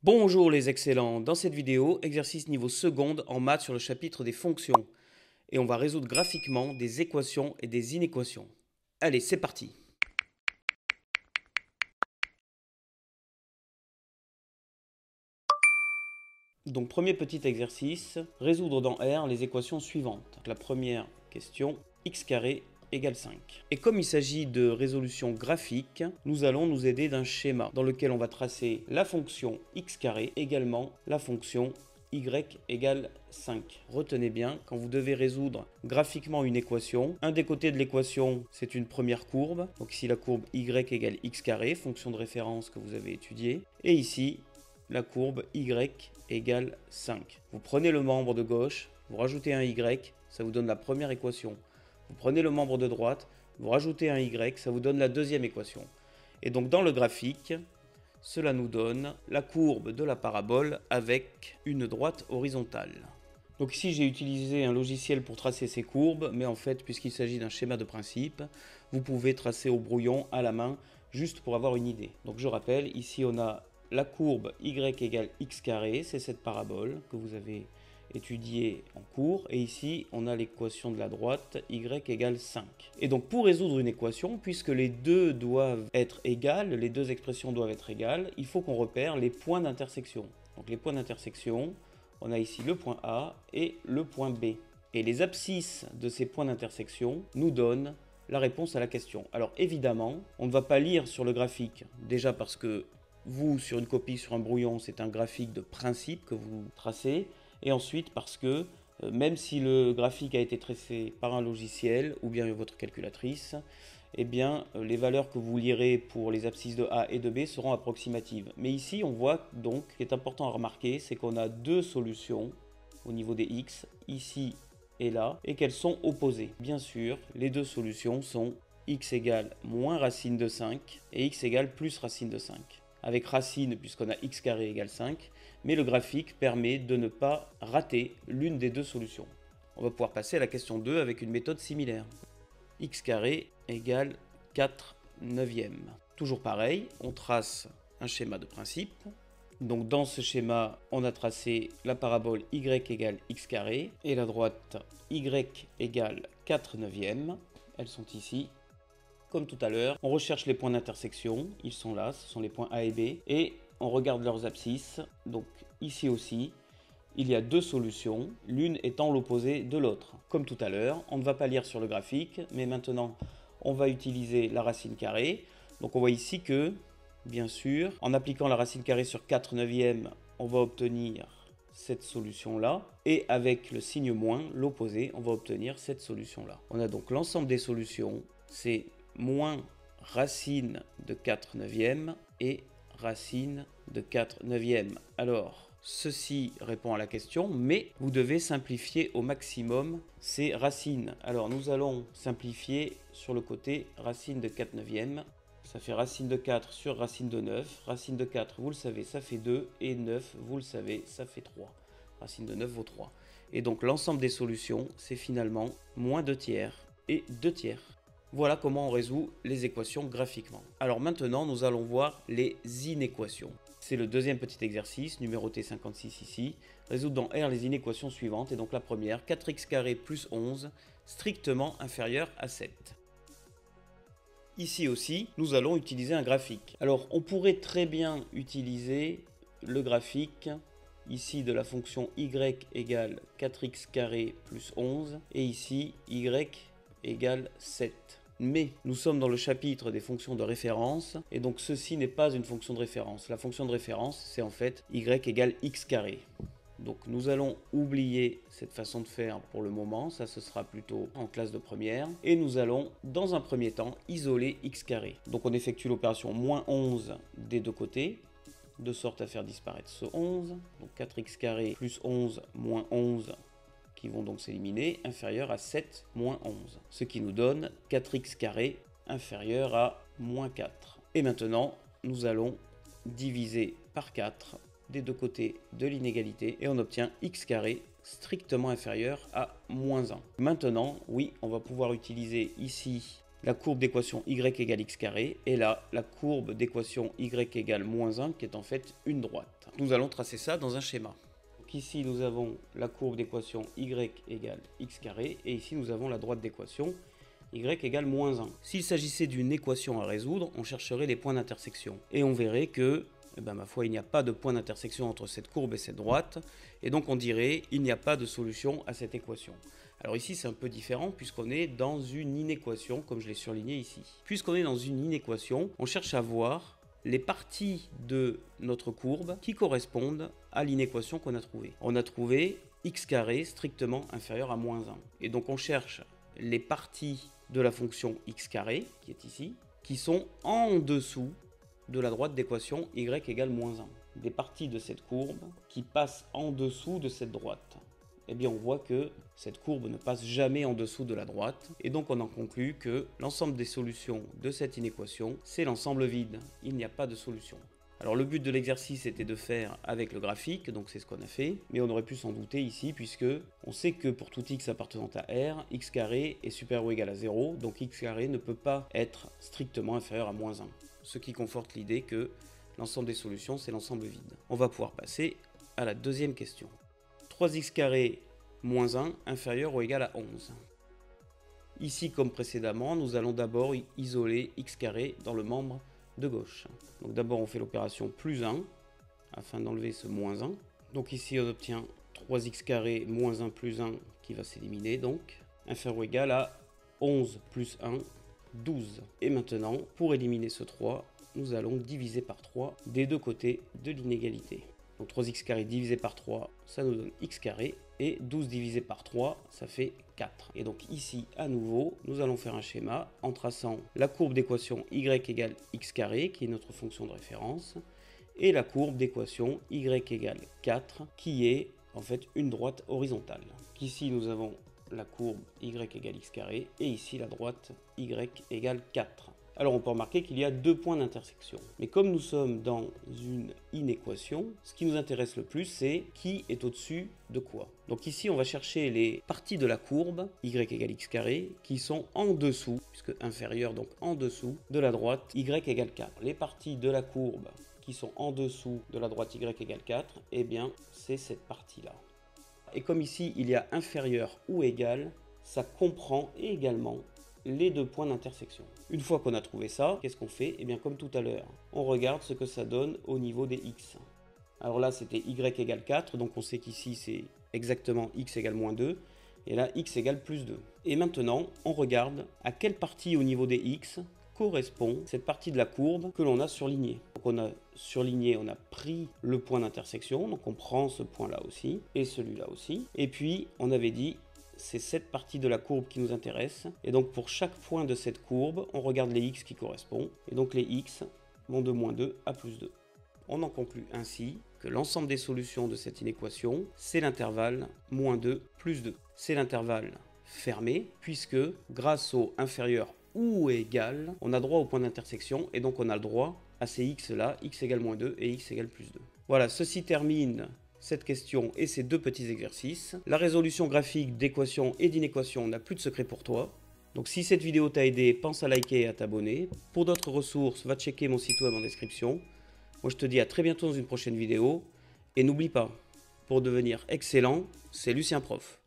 Bonjour les excellents, dans cette vidéo, exercice niveau seconde en maths sur le chapitre des fonctions. Et on va résoudre graphiquement des équations et des inéquations. Allez, c'est parti. Donc premier petit exercice, résoudre dans R les équations suivantes. La première question, x carré égale 5. Et comme il s'agit de résolution graphique, nous allons nous aider d'un schéma dans lequel on va tracer la fonction x carré, également la fonction y égale 5. Retenez bien, quand vous devez résoudre graphiquement une équation, un des côtés de l'équation, c'est une première courbe. Donc ici, la courbe y égale x carré, fonction de référence que vous avez étudiée. Et ici, la courbe y égale 5. Vous prenez le membre de gauche, vous rajoutez un y, ça vous donne la première équation. Vous prenez le membre de droite, vous rajoutez un y, ça vous donne la deuxième équation. Et donc dans le graphique, cela nous donne la courbe de la parabole avec une droite horizontale. Donc ici j'ai utilisé un logiciel pour tracer ces courbes, mais en fait puisqu'il s'agit d'un schéma de principe, vous pouvez tracer au brouillon à la main juste pour avoir une idée. Donc je rappelle, ici on a la courbe y égale x carré, c'est cette parabole que vous avez étudiée en cours, et ici on a l'équation de la droite y égale 5. Et donc pour résoudre une équation, puisque les deux doivent être égales, les deux expressions doivent être égales, il faut qu'on repère les points d'intersection. Donc les points d'intersection, on a ici le point A et le point B. Et les abscisses de ces points d'intersection nous donnent la réponse à la question. Alors évidemment, on ne va pas lire sur le graphique, déjà parce que vous, sur une copie, sur un brouillon, c'est un graphique de principe que vous tracez. Et ensuite, parce que même si le graphique a été tracé par un logiciel ou bien votre calculatrice, eh bien, les valeurs que vous lirez pour les abscisses de A et de B seront approximatives. Mais ici, on voit donc, ce qui est important à remarquer, c'est qu'on a deux solutions au niveau des x, ici et là, et qu'elles sont opposées. Bien sûr, les deux solutions sont x égale moins racine de 5 et x égale plus racine de 5. Avec racine puisqu'on a x carré égale 5, mais le graphique permet de ne pas rater l'une des deux solutions. On va pouvoir passer à la question 2 avec une méthode similaire. X carré égale 4 neuvièmes. Toujours pareil, on trace un schéma de principe. Donc dans ce schéma, on a tracé la parabole y égale x carré et la droite y égale 4 neuvièmes. Elles sont ici. Comme tout à l'heure, on recherche les points d'intersection, ils sont là, ce sont les points A et B, et on regarde leurs abscisses. Donc ici aussi, il y a deux solutions, l'une étant l'opposé de l'autre. Comme tout à l'heure, on ne va pas lire sur le graphique, mais maintenant on va utiliser la racine carrée. Donc on voit ici que, bien sûr, en appliquant la racine carrée sur 4 neuvièmes, on va obtenir cette solution-là, et avec le signe moins, l'opposé, on va obtenir cette solution-là. On a donc l'ensemble des solutions, c'est moins racine de 4 neuvièmes et racine de 4 neuvièmes. Alors, ceci répond à la question, mais vous devez simplifier au maximum ces racines. Alors, nous allons simplifier sur le côté racine de 4 neuvièmes. Ça fait racine de 4 sur racine de 9. Racine de 4, vous le savez, ça fait 2. Et 9, vous le savez, ça fait 3. Racine de 9 vaut 3. Et donc, l'ensemble des solutions, c'est finalement moins 2 tiers et 2 tiers. Voilà comment on résout les équations graphiquement. Alors maintenant, nous allons voir les inéquations. C'est le deuxième petit exercice, numéroté 56 ici. Résoudre dans R les inéquations suivantes. Et donc la première, 4x carré plus 11, strictement inférieur à 7. Ici aussi, nous allons utiliser un graphique. Alors, on pourrait très bien utiliser le graphique ici de la fonction y égale 4x carré plus 11 et ici y égale 7. Mais nous sommes dans le chapitre des fonctions de référence et donc ceci n'est pas une fonction de référence. La fonction de référence, c'est en fait y égale x carré. Donc nous allons oublier cette façon de faire pour le moment, ça ce sera plutôt en classe de première. Et nous allons dans un premier temps isoler x carré. Donc on effectue l'opération moins 11 des deux côtés, de sorte à faire disparaître ce 11. Donc 4x carré plus 11 moins 11 qui vont donc s'éliminer, inférieur à 7 moins 11. Ce qui nous donne 4x carré inférieur à moins 4. Et maintenant, nous allons diviser par 4 des deux côtés de l'inégalité et on obtient x carré strictement inférieur à moins 1. Maintenant, oui, on va pouvoir utiliser ici la courbe d'équation y égale x carré, et là, la courbe d'équation y égale moins 1, qui est en fait une droite. Nous allons tracer ça dans un schéma. Donc ici, nous avons la courbe d'équation y égale x carré, et ici, nous avons la droite d'équation y égale moins 1. S'il s'agissait d'une équation à résoudre, on chercherait les points d'intersection. Et on verrait que, ma foi, il n'y a pas de point d'intersection entre cette courbe et cette droite, et donc on dirait il n'y a pas de solution à cette équation. Alors ici c'est un peu différent puisqu'on est dans une inéquation, comme je l'ai surligné ici. Puisqu'on est dans une inéquation, on cherche à voir les parties de notre courbe qui correspondent à l'inéquation qu'on a trouvée. On a trouvé x carré strictement inférieur à moins 1. Et donc on cherche les parties de la fonction x carré, qui est ici, qui sont en dessous de la droite d'équation y égale moins 1. Des parties de cette courbe qui passent en dessous de cette droite. Eh bien on voit que cette courbe ne passe jamais en dessous de la droite, et donc on en conclut que l'ensemble des solutions de cette inéquation, c'est l'ensemble vide, il n'y a pas de solution. Alors le but de l'exercice était de faire avec le graphique, donc c'est ce qu'on a fait, mais on aurait pu s'en douter ici, puisque on sait que pour tout x appartenant à R, x carré est supérieur ou égal à 0, donc x carré ne peut pas être strictement inférieur à moins 1, ce qui conforte l'idée que l'ensemble des solutions, c'est l'ensemble vide. On va pouvoir passer à la deuxième question. 3x carré moins 1 inférieur ou égal à 11. Ici, comme précédemment, nous allons d'abord isoler x carré dans le membre de gauche. Donc d'abord, on fait l'opération plus 1 afin d'enlever ce moins 1. Donc ici, on obtient 3x carré moins 1 plus 1 qui va s'éliminer, donc inférieur ou égal à 11 plus 1, 12. Et maintenant, pour éliminer ce 3, nous allons diviser par 3 des deux côtés de l'inégalité. Donc 3x carré divisé par 3, ça nous donne x carré, et 12 divisé par 3, ça fait 4. Et donc ici, à nouveau, nous allons faire un schéma en traçant la courbe d'équation y égale x carré, qui est notre fonction de référence, et la courbe d'équation y égale 4, qui est en fait une droite horizontale. Ici, nous avons la courbe y égale x carré, et ici la droite y égale 4. Alors on peut remarquer qu'il y a deux points d'intersection. Mais comme nous sommes dans une inéquation, ce qui nous intéresse le plus, c'est qui est au-dessus de quoi. Donc ici, on va chercher les parties de la courbe y égale x carré qui sont en dessous, puisque inférieur, donc en dessous de la droite y égale 4. Les parties de la courbe qui sont en dessous de la droite y égale 4, eh bien, c'est cette partie-là. Et comme ici, il y a inférieur ou égal, ça comprend également les deux points d'intersection. Une fois qu'on a trouvé ça, qu'est-ce qu'on fait? Eh bien comme tout à l'heure, on regarde ce que ça donne au niveau des x. Alors là c'était y égale 4, donc on sait qu'ici c'est exactement x égale moins 2, et là x égale plus 2. Et maintenant on regarde à quelle partie au niveau des x correspond cette partie de la courbe que l'on a surlignée. Donc on a surligné, on a pris le point d'intersection, donc on prend ce point là aussi, et celui-là aussi, et puis on avait dit c'est cette partie de la courbe qui nous intéresse. Et donc pour chaque point de cette courbe, on regarde les x qui correspondent. Et donc les x vont de moins 2 à plus 2. On en conclut ainsi que l'ensemble des solutions de cette inéquation, c'est l'intervalle moins 2 plus 2. C'est l'intervalle fermé, puisque grâce au inférieur ou égal, on a droit au point d'intersection, et donc on a le droit à ces x là, x égale moins 2 et x égale plus 2. Voilà, ceci termine cette question et ces deux petits exercices. La résolution graphique d'équations et d'inéquations n'a plus de secret pour toi. Donc si cette vidéo t'a aidé, pense à liker et à t'abonner. Pour d'autres ressources, va checker mon site web en description. Moi je te dis à très bientôt dans une prochaine vidéo. Et n'oublie pas, pour devenir excellent, c'est Lucien Prof.